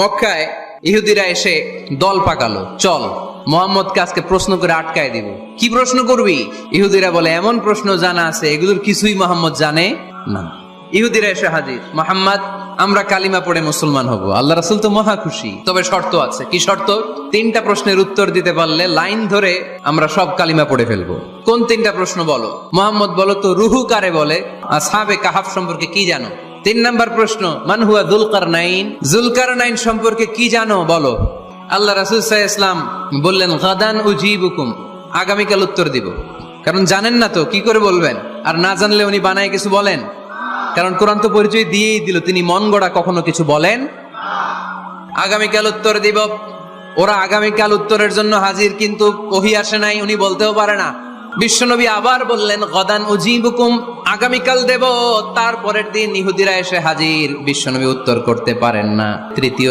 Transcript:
মক্কায় ইহুদিরা এসে দল পাকালো, চল মোহাম্মদকে আজকে প্রশ্ন করে আটকায় দিব। কি প্রশ্ন করবি? ইহুদিরা বলে এমন প্রশ্ন জানা আছে এগুলোর কিছুই মোহাম্মদ জানে না। ইহুদিরা এসে হাজির, মোহাম্মদ আমরা কালিমা পড়ে মুসলমান হব। আল্লাহ রাসূল তো মহা খুশি, তবে শর্ত আছে। কি শর্ত? 3টা প্রশ্নের উত্তর দিতে পারলে লাইন ধরে আমরা সব কালিমা পড়ে ফেলবো। কোন 3টা প্রশ্ন বলো? মোহাম্মদ বলো তো রুহু কারে বলে? আসহাবে কাহাফ সম্পর্কে কি জানো? 3 নাম্বার প্রশ্ন, মান হুয়া যুলকারনাইন, যুলকারনাইন সম্পর্কে কি জানো বলো। আল্লাহ রাসূল সাল্লাল্লাহু আলাইহি ওয়াসাল্লাম বললেন গাদান উজিবুকুম, আগামীকাল উত্তর দিব। কারণ জানেন না তো কি করে বলবেন, আর না জানলে উনি বানায় কিছু বলেন? কারণ কোরআন তো পরিচয় দিয়েই দিল, তিনি মন গড়া কখনো কিছু বলেন। আগামীকাল উত্তর দিব। ওরা আগামীকাল উত্তরের জন্য হাজির, কিন্তু ওহী আসে নাই, উনি বলতেও পারে না। বিশ্বনবী আবার বললেন গদান উজিবুকুম, আগামীকাল দেব। তারপরের দিন ইহুদিরা এসে হাজির, বিশ্বনবী উত্তর করতে পারেন না। তৃতীয়